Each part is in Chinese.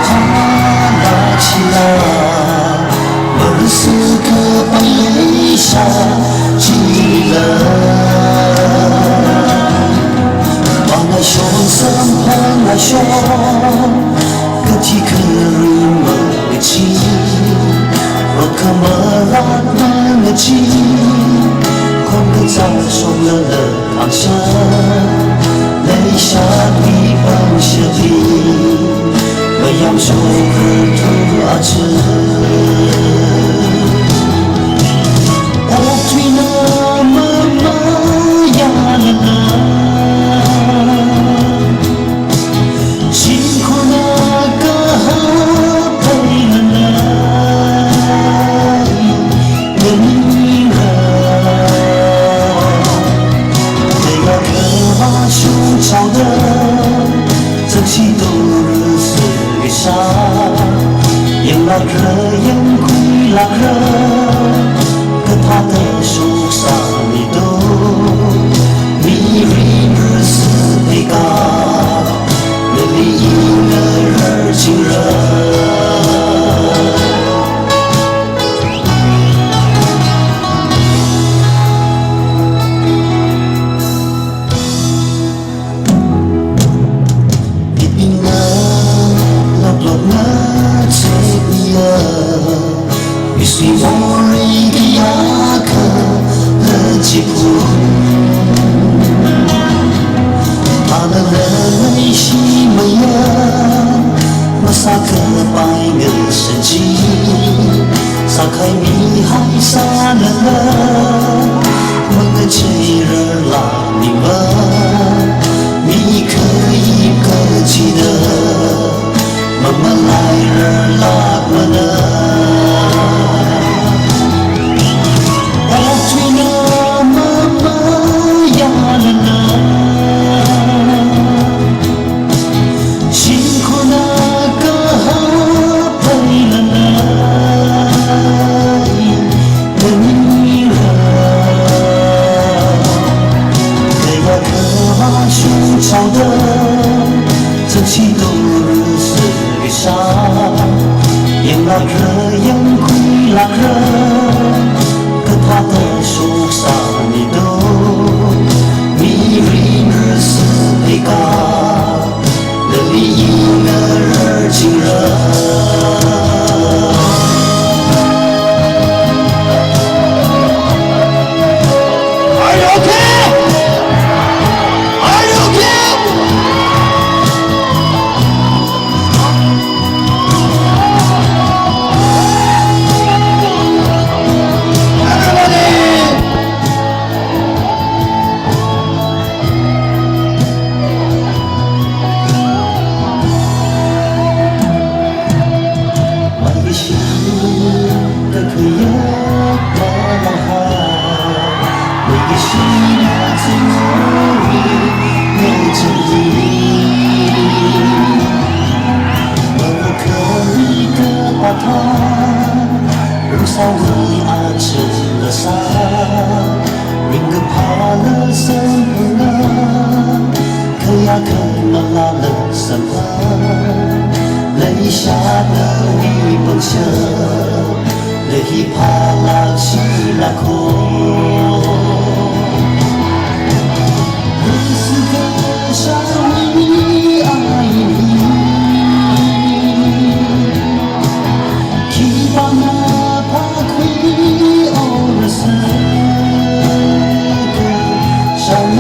拉起来，我是个把泪下起了。望爱胸生盼爱胸，个体可人么情，我可么拉么情，空个早送了航向，泪下的奔向你。我要说可图阿彻，我对那么呀啦，辛苦那个陪了那女人，那个渴望胸潮的，珍惜都日死。沙，眼拉热，眼亏拉热，可他的手上你都，你日日死被嘎，那里因了人情人。随我一个牙科的吉普，他的人类是没有，我撒个白的神经，撒开你还撒了，我的亲人拉你们，你可以可记得，慢慢来人拉我呢。珍惜都日死月沙，眼拉热，眼亏拉热，可他的手上你都，你日死被嘎，那里因了人情人。泪下的你奔向，泪怕拉起拉空。日思个想你爱你，希望哪怕亏偶尔是个伤你。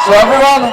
So everyone,